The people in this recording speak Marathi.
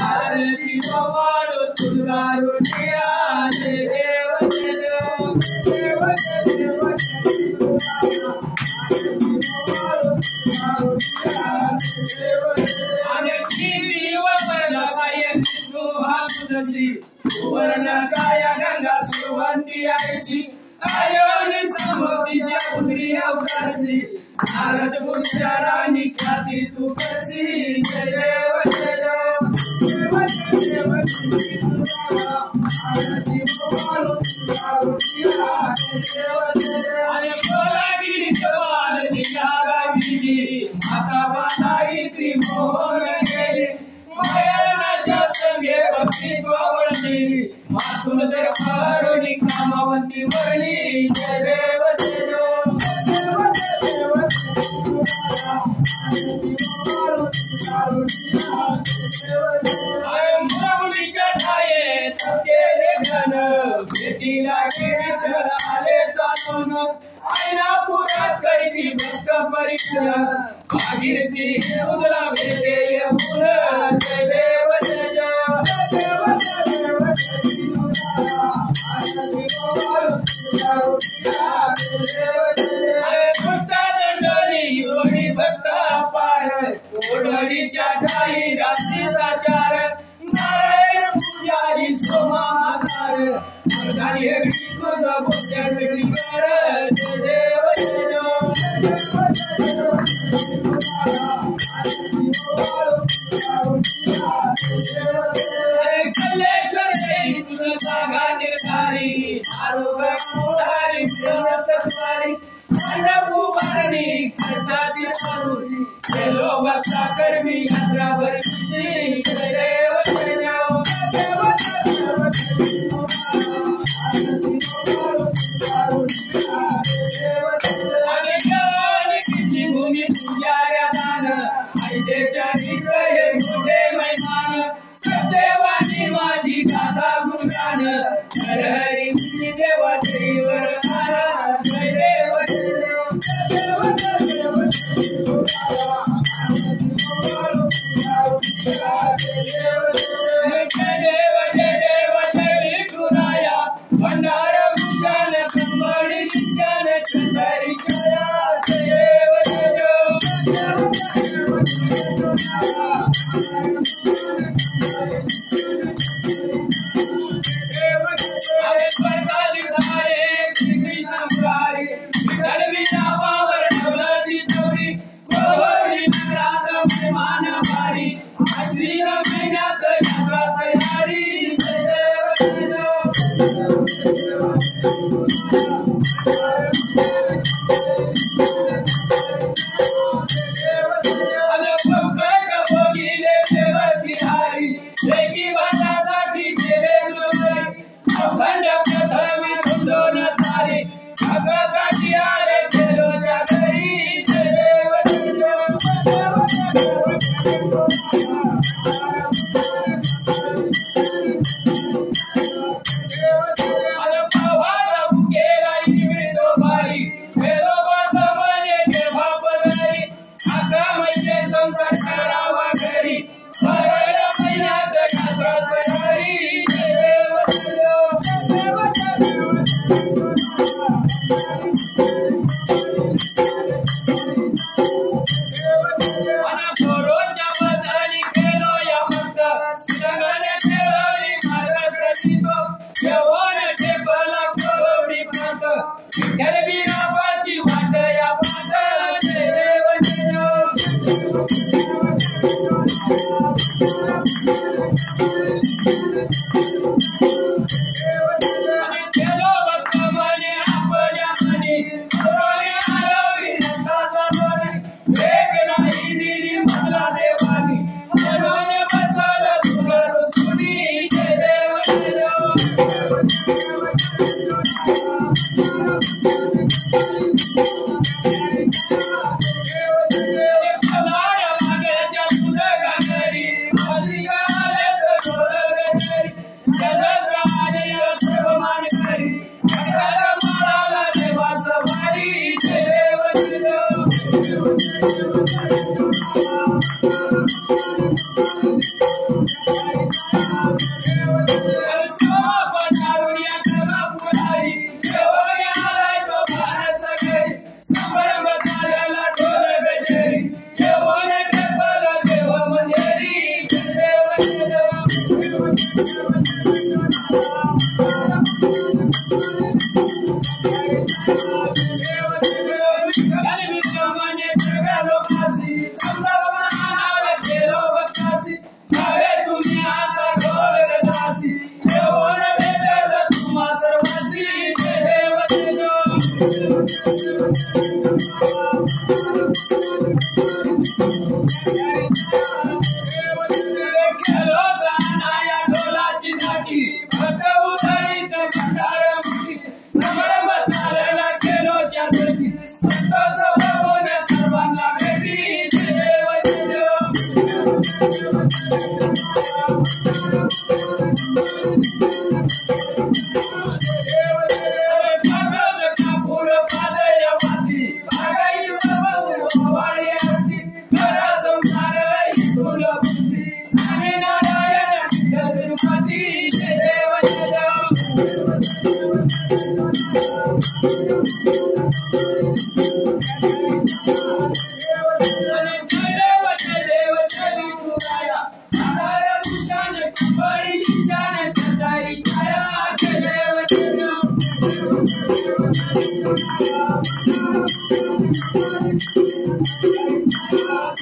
आरती वाढो तुळगारुडिया जय देव जय देव देव जय देव सुवर्ण काया गंगा सुवंती आईची आयोनी समोतीच्या उंदरी अवतारची नारद मुनीच्या राणी ख्याती तू करसी जय देव जय देव देव जय देव आरती बोलो तुळगारुडिया जय देव जय देव आणि बोलागी जवाल निघाला गेली माता बाई त्रिमोहन गेली मायानाच्या संगे भक्ती आवडली मातुल दरबारोनी कामवंती वरली जय देव जय देव देव जय देव मुरमुलीच्या ठाये केले घन भेटीला गेले आले चालून आयनापुरात कैकी भक्त परीक्षण भागीरथी उदला भेटे यमुन जय देव जय देव देव जय देव दंडनी योगी भक्त पार ओढळीच्या ठाई रात्रीचा चार नारायण पुजारी सोमा आधार मर्दानी हेगडी तुझ बोत्या भेटी कर जय देव जय देव कल्लेश्वर तुझ जागा निर्धारी आरोग्य पुढारी सत्वारी भरणी खर्चातील मारुरी गेलो भक्ता कर्मी यात्रा भरतीची जय देव जय देव आणि भूमी पूजाऱ्या दान ऐसेच्या मित्र हे मोठे मैमान सत्यवानी माझी गाथा गुणगान हर हरी मुनी देवा देवर जय देव जय देव जय देव जय देव जय विठुराया भंडार भूषण कंबळी निशान चंदरी छाया जय देव जय देव अरे स्वर्गाधिकारी श्री कृष्ण मुरारी विठ्ठल विना पावर ठेवलाची चौरी गोवडी नगरात मेहमान भारी आश्विन महिन्यात यात्रा तयारी जय देव जय Thank you.